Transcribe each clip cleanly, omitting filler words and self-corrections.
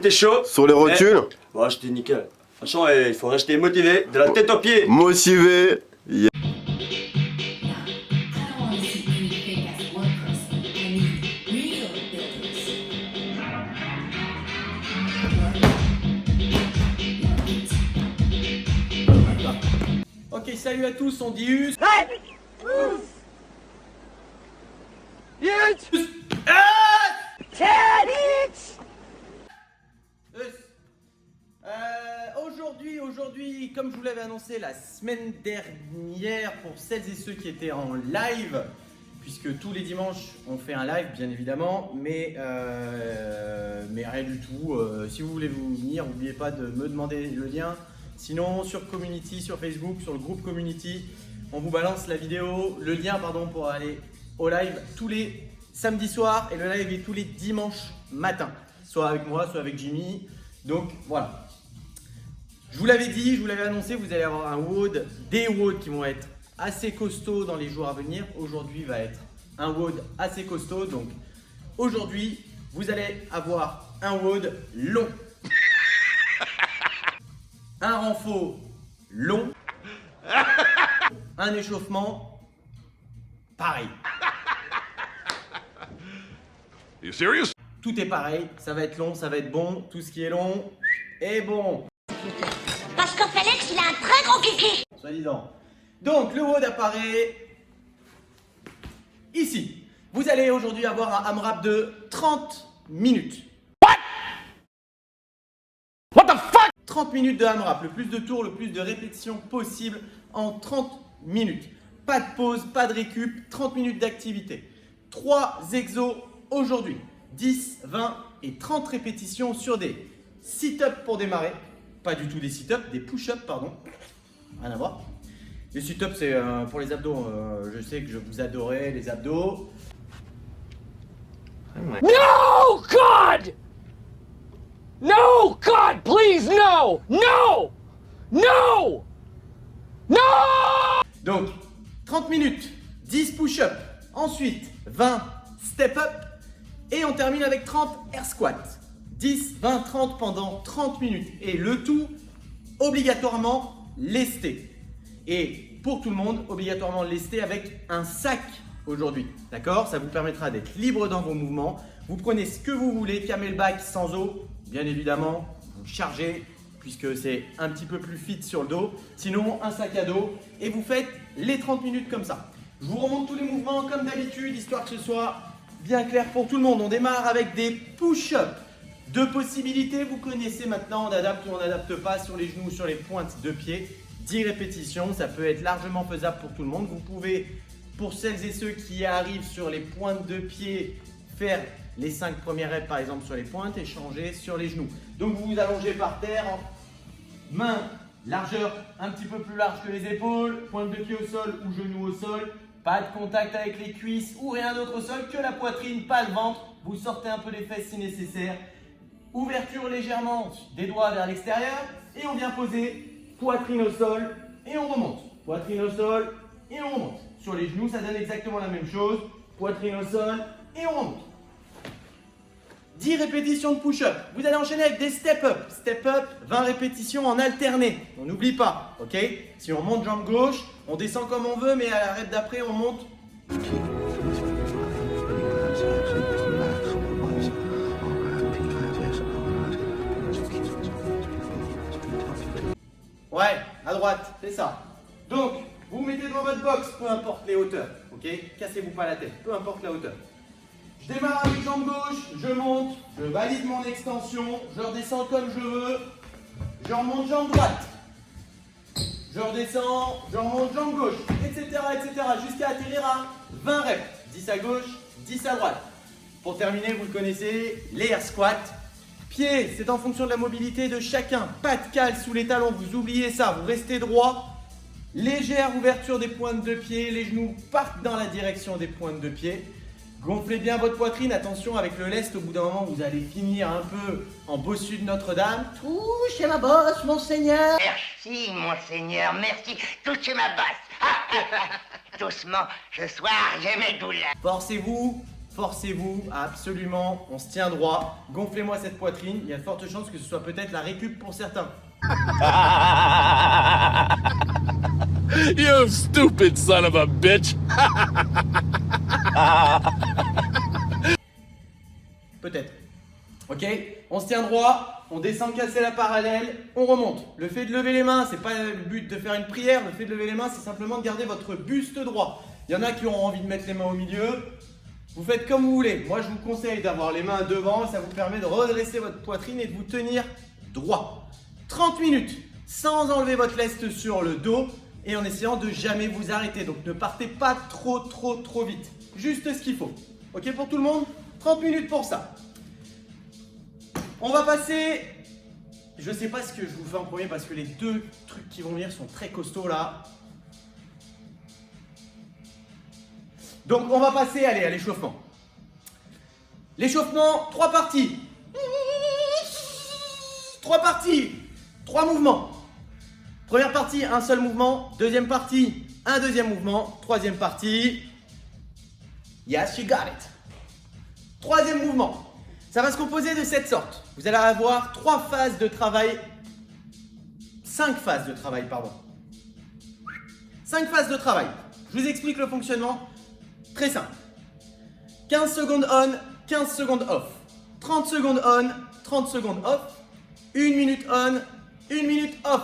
t'es chaud. Sur les rotules. Ouais, j'étais nickel. Franchement, il faut rester motivé, de la tête aux pieds. Motivé. Yeah. Ok, salut à tous, on dit us. Aujourd'hui, comme je vous l'avais annoncé la semaine dernière, pour celles et ceux qui étaient en live, puisque tous les dimanches on fait un live bien évidemment, mais rien du tout. Si vous voulez vous venir, n'oubliez pas de me demander le lien. Sinon sur Community, sur Facebook, sur le groupe Community, on vous balance la vidéo, le lien pardon, pour aller au live tous les samedis soirs, et le live est tous les dimanches matin, soit avec moi, soit avec Jimmy. Donc voilà. Je vous l'avais dit, je vous l'avais annoncé, vous allez avoir un WOD, des WOD qui vont être assez costauds dans les jours à venir. Aujourd'hui va être un WOD assez costaud, donc aujourd'hui vous allez avoir un WOD long, un renfort long, un échauffement pareil. You serious? Tout est pareil, ça va être long, ça va être bon, tout ce qui est long est bon. Parce que Félix, il a un très gros kiki. Soit disant. Donc le WOD apparaît ici. Vous allez aujourd'hui avoir un AMRAP de 30 minutes. What the fuck? 30 minutes de AMRAP, le plus de tours, le plus de répétitions possible en 30 minutes. Pas de pause, pas de récup, 30 minutes d'activité. 3 exos aujourd'hui. 10, 20 et 30 répétitions sur des sit-ups pour démarrer. Pas du tout des sit-ups, des push-ups, pardon. Rien à voir. Les sit-ups, c'est pour les abdos. Je sais que je vous adorais les abdos. No, God! No, God, please, no! No! No! No! Donc, 30 minutes, 10 push-ups, ensuite 20 step-up et on termine avec 30 air squats. 10, 20, 30 pendant 30 minutes et le tout obligatoirement lesté. Et pour tout le monde, obligatoirement lesté avec un sac aujourd'hui. D'accord? Ça vous permettra d'être libre dans vos mouvements. Vous prenez ce que vous voulez, camelback sans eau, bien évidemment, vous chargez puisque c'est un petit peu plus fit sur le dos. Sinon, un sac à dos et vous faites les 30 minutes comme ça. Je vous remonte tous les mouvements comme d'habitude, histoire que ce soit bien clair pour tout le monde. On démarre avec des push-ups. Deux possibilités, vous connaissez maintenant, on adapte ou on n'adapte pas sur les genoux, sur les pointes de pied. 10 répétitions, ça peut être largement faisable pour tout le monde. Vous pouvez, pour celles et ceux qui arrivent sur les pointes de pied, faire les 5 premières reps par exemple sur les pointes et changer sur les genoux. Donc vous vous allongez par terre, main, largeur un petit peu plus large que les épaules, pointe de pied au sol ou genou au sol. Pas de contact avec les cuisses ou rien d'autre au sol que la poitrine, pas le ventre. Vous sortez un peu les fesses si nécessaire. Ouverture légèrement des doigts vers l'extérieur et on vient poser poitrine au sol et on remonte. Poitrine au sol et on remonte. Sur les genoux, ça donne exactement la même chose. Poitrine au sol et on remonte. 10 répétitions de push-up. Vous allez enchaîner avec des step-up. Step-up, 20 répétitions en alterné. On n'oublie pas, ok? Si on monte jambe gauche, on descend comme on veut, mais à la rep d'après, on monte. Ouais, à droite, c'est ça. Donc, vous vous mettez devant votre box, peu importe les hauteurs, ok? Cassez-vous pas la tête, peu importe la hauteur. Je démarre avec jambe gauche, je monte, je valide mon extension, je redescends comme je veux, je remonte jambe droite, je redescends, je remonte jambe gauche, etc. jusqu'à atterrir à 20 reps. 10 à gauche, 10 à droite. Pour terminer, vous le connaissez, les air squats. Pieds, c'est en fonction de la mobilité de chacun. Pas de cale sous les talons, vous oubliez ça, vous restez droit. Légère ouverture des pointes de pied, les genoux partent dans la direction des pointes de pied. Gonflez bien votre poitrine, attention avec le lest, au bout d'un moment vous allez finir un peu en bossu de Notre-Dame. Touchez ma bosse, monseigneur. Merci, monseigneur, merci. Touchez ma basse. Doucement, ce soir, j'ai mes douleurs. Forcez-vous, forcez-vous absolument, on se tient droit, gonflez-moi cette poitrine, il y a de fortes chances que ce soit peut-être la récup pour certains. You stupid son of a bitch! Peut-être. Ok, on se tient droit, on descend casser la parallèle, on remonte. Le fait de lever les mains, c'est pas le but de faire une prière, le fait de lever les mains, c'est simplement de garder votre buste droit. Il y en a qui auront envie de mettre les mains au milieu. Vous faites comme vous voulez. Moi, je vous conseille d'avoir les mains devant, ça vous permet de redresser votre poitrine et de vous tenir droit. 30 minutes sans enlever votre leste sur le dos et en essayant de jamais vous arrêter. Donc ne partez pas trop vite. Juste ce qu'il faut. Ok pour tout le monde? 30 minutes pour ça. On va passer, je sais pas ce que je vous fais en premier parce que les deux trucs qui vont venir sont très costauds là. Donc on va passer, allez, à l'échauffement. L'échauffement, 3 parties. 3 parties, 3 mouvements. Première partie, un seul mouvement. Deuxième partie, un deuxième mouvement. Troisième partie, yes, you got it. Troisième mouvement. Ça va se composer de cette sorte. Vous allez avoir 3 phases de travail. 5 phases de travail, pardon. 5 phases de travail. Je vous explique le fonctionnement. Très simple. 15 secondes on, 15 secondes off. 30 secondes on, 30 secondes off. 1 minute on, 1 minute off.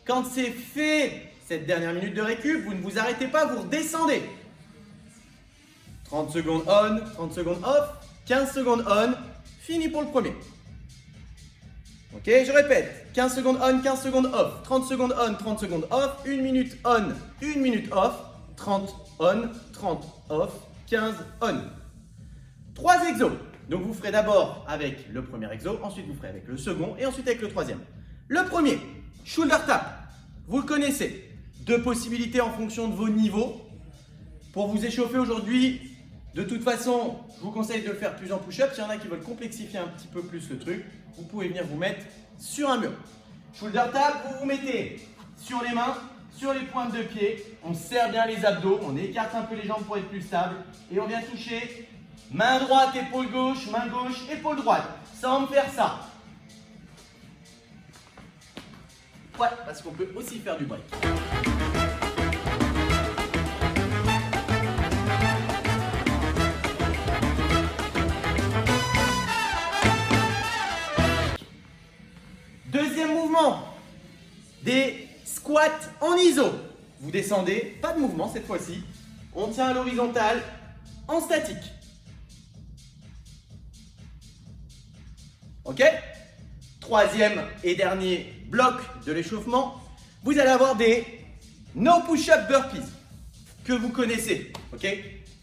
Quand c'est fait, cette dernière minute de récup, vous ne vous arrêtez pas, vous redescendez. 30 secondes on, 30 secondes off. 15 secondes on, fini pour le premier. Ok, je répète. 15 secondes on, 15 secondes off. 30 secondes on, 30 secondes off. 1 minute on, 1 minute off. 30 on, 30 off, 15 on. 3 exos. Donc vous ferez d'abord avec le premier exo, ensuite vous ferez avec le second et ensuite avec le troisième. Le premier, shoulder tap. Vous le connaissez. 2 possibilités en fonction de vos niveaux. Pour vous échauffer aujourd'hui, de toute façon, je vous conseille de le faire plus en push-up. S'il y en a qui veulent complexifier un petit peu plus le truc, vous pouvez venir vous mettre sur un mur. Shoulder tap, vous vous mettez sur les mains, sur les pointes de pied. On serre bien les abdos, on écarte un peu les jambes pour être plus stable. Et on vient toucher main droite, épaule gauche, main gauche, épaule droite. Sans me faire ça. Ouais, parce qu'on peut aussi faire du break. Deuxième mouvement, des squats en iso. Vous descendez, pas de mouvement cette fois-ci. On tient à l'horizontale, en statique. Ok? Troisième et dernier bloc de l'échauffement, vous allez avoir des no push-up burpees que vous connaissez. Ok?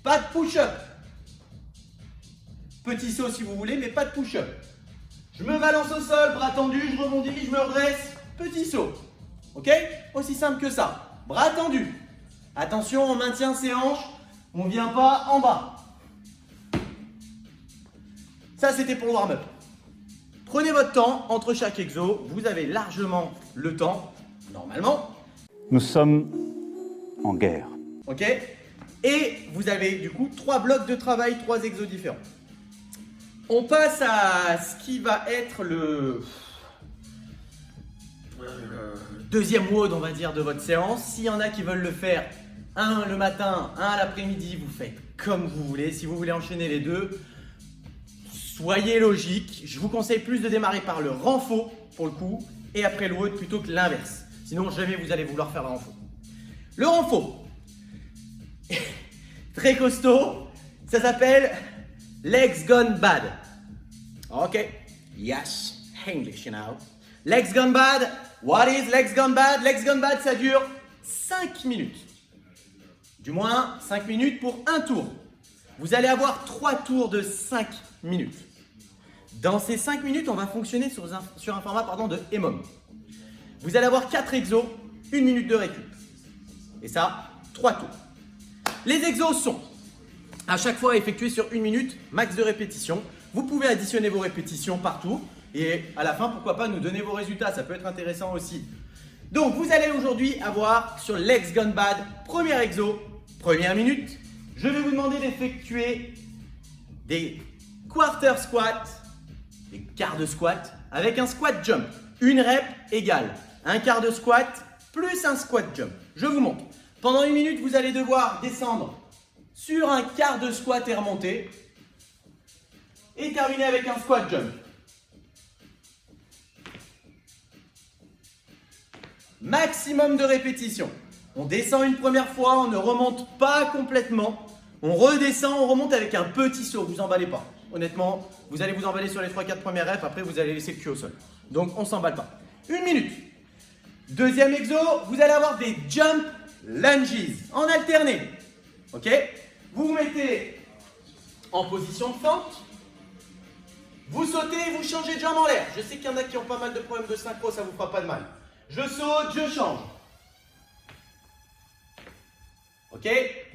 Pas de push-up. Petit saut si vous voulez, mais pas de push-up. Je me balance au sol, bras tendus, je rebondis, je me redresse, petit saut. Ok? Aussi simple que ça. Bras tendus. Attention, on maintient ses hanches, on ne vient pas en bas. Ça, c'était pour le warm-up. Prenez votre temps entre chaque exo, vous avez largement le temps, normalement. Nous sommes en guerre. Ok? Et vous avez du coup 3 blocs de travail, 3 exos différents. On passe à ce qui va être le deuxième WOD, on va dire, de votre séance. S'il y en a qui veulent le faire, un le matin, un à l'après-midi, vous faites comme vous voulez. Si vous voulez enchaîner les deux, soyez logique. Je vous conseille plus de démarrer par le renfort pour le coup et après le WOD plutôt que l'inverse. Sinon, jamais vous allez vouloir faire le renfort. Le renfort, très costaud, ça s'appelle Legs Gone Bad. Ok, yes, English, you know. Legs Gone Bad, what is Legs Gone Bad? Legs Gone Bad, ça dure 5 minutes. Du moins, 5 minutes pour un tour. Vous allez avoir 3 tours de 5 minutes. Dans ces 5 minutes, on va fonctionner sur un format de EMOM. Vous allez avoir 4 exos, 1 minute de récup. Et ça, 3 tours. Les exos sont à chaque fois effectués sur 1 minute, max de répétitions. Vous pouvez additionner vos répétitions par tour. Et à la fin, pourquoi pas nous donner vos résultats, ça peut être intéressant aussi. Donc, vous allez aujourd'hui avoir sur Legs Gone Bad, premier exo, première minute. Je vais vous demander d'effectuer des quarter squats, des quarts de squat avec un squat jump. Une rep égale un quart de squat plus un squat jump. Je vous montre. Pendant 1 minute, vous allez devoir descendre sur un quart de squat et remonter. Et terminer avec un squat jump. Maximum de répétitions. On descend une première fois, on ne remonte pas complètement. On redescend, on remonte avec un petit saut. Vous emballez pas. Honnêtement, vous allez vous emballer sur les 3-4 premières reps. Après, vous allez laisser le cul au sol. Donc, on s'emballe pas. 1 minute. Deuxième exo, vous allez avoir des jump lunges en alterné. Ok? Vous vous mettez en position de fente. Vous sautez, vous changez de jambe en l'air. Je sais qu'il y en a qui ont pas mal de problèmes de synchro, ça vous fera pas de mal. Je saute, je change. Ok?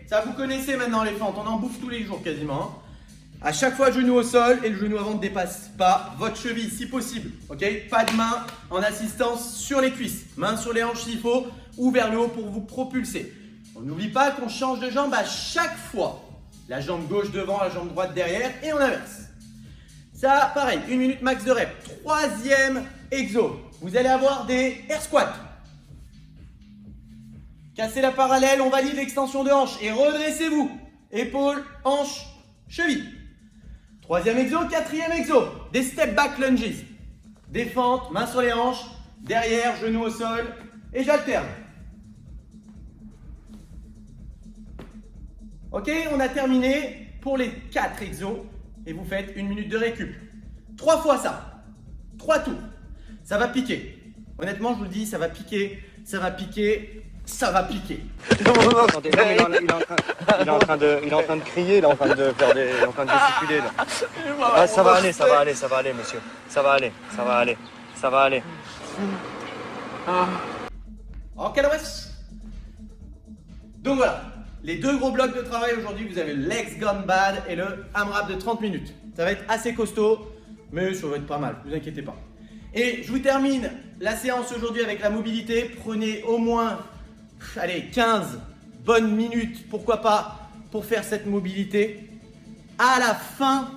Ça vous connaissez maintenant les fentes, on en bouffe tous les jours quasiment. À chaque fois, genou au sol et le genou avant ne dépasse pas votre cheville si possible. Ok? Pas de main en assistance sur les cuisses. Main sur les hanches s'il faut ou vers le haut pour vous propulser. On n'oublie pas qu'on change de jambe à chaque fois. La jambe gauche devant, la jambe droite derrière et on inverse. Ça, pareil, 1 minute max de rep. Troisième exo, vous allez avoir des air squats. Cassez la parallèle, on valide l'extension de hanche et redressez-vous. Épaules, hanches, cheville. Troisième exo, quatrième exo, des step back lunges. Des fentes, main sur les hanches, derrière, genou au sol et j'alterne. Ok, on a terminé pour les 4 exos. Et vous faites 1 minute de récup. 3 fois ça. 3 tours. Ça va piquer. Honnêtement, je vous le dis, ça va piquer, ça va piquer, ça va piquer. Il est en train de crier, il est en train de faire des, il est en train de gesticuler là. Ah, ça va aller, monsieur. Ça va aller. En calorès. Donc voilà. Les 2 gros blocs de travail aujourd'hui, vous avez le Legs Gone Bad et le AMRAP de 30 minutes. Ça va être assez costaud, mais ça va être pas mal, ne vous inquiétez pas. Et je vous termine la séance aujourd'hui avec la mobilité. Prenez au moins, allez, 15 bonnes minutes, pourquoi pas, pour faire cette mobilité à la fin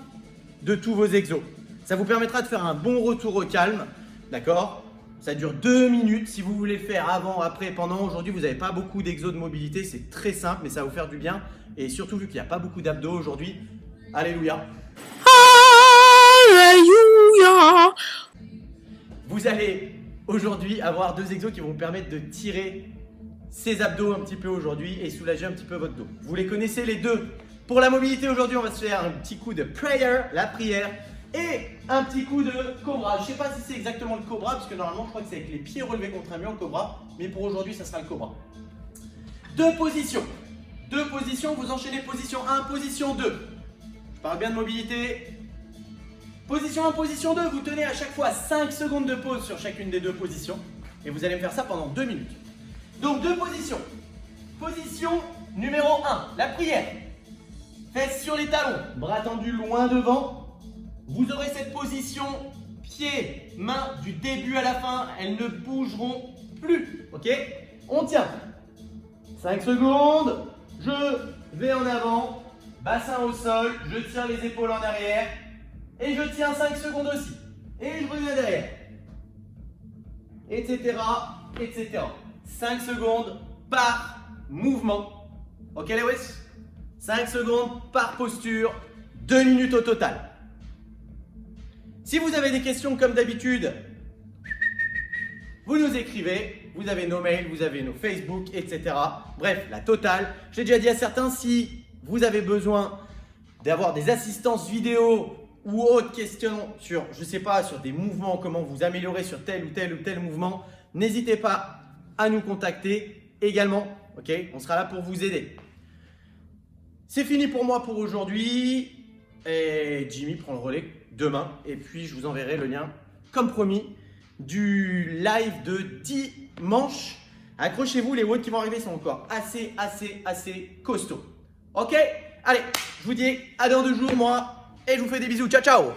de tous vos exos. Ça vous permettra de faire un bon retour au calme, d'accord ? Ça dure 2 minutes. Si vous voulez le faire avant, après, pendant, aujourd'hui, vous n'avez pas beaucoup d'exos de mobilité. C'est très simple, mais ça va vous faire du bien. Et surtout, vu qu'il n'y a pas beaucoup d'abdos aujourd'hui, alléluia. Alléluia. Vous allez aujourd'hui avoir 2 exos qui vont vous permettre de tirer ces abdos un petit peu aujourd'hui et soulager un petit peu votre dos. Vous les connaissez les deux. Pour la mobilité aujourd'hui, on va se faire un petit coup de prayer, la prière. Et un petit coup de cobra. Je ne sais pas si c'est exactement le cobra, parce que normalement je crois que c'est avec les pieds relevés contre un mur le cobra. Mais pour aujourd'hui, ça sera le cobra. 2 positions. 2 positions, vous enchaînez position 1, position 2. Je parle bien de mobilité. Position 1, position 2, vous tenez à chaque fois 5 secondes de pause sur chacune des 2 positions. Et vous allez me faire ça pendant 2 minutes. Donc 2 positions. Position numéro 1, la prière. Fesses sur les talons, bras tendus loin devant. Vous aurez cette position pieds, mains du début à la fin, elles ne bougeront plus. Ok? On tient. 5 secondes, je vais en avant, bassin au sol, je tire les épaules en arrière et je tiens 5 secondes aussi. Et je reviens derrière. Etc. 5 secondes par mouvement. Ok Lewis? 5 secondes par posture, 2 minutes au total. Si vous avez des questions comme d'habitude, vous nous écrivez, vous avez nos mails, vous avez nos Facebook, etc. Bref, la totale. J'ai déjà dit à certains, si vous avez besoin d'avoir des assistances vidéo ou autres questions sur, je sais pas, sur des mouvements, comment vous améliorer sur tel ou tel mouvement, n'hésitez pas à nous contacter également. Ok, on sera là pour vous aider. C'est fini pour moi pour aujourd'hui. Et Jimmy prend le relais demain. Et puis, je vous enverrai le lien, comme promis, du live de dimanche. Accrochez-vous, les WOD qui vont arriver sont encore assez costauds. Ok? Allez, je vous dis à dans 2 jours, moi. Et je vous fais des bisous. Ciao, ciao!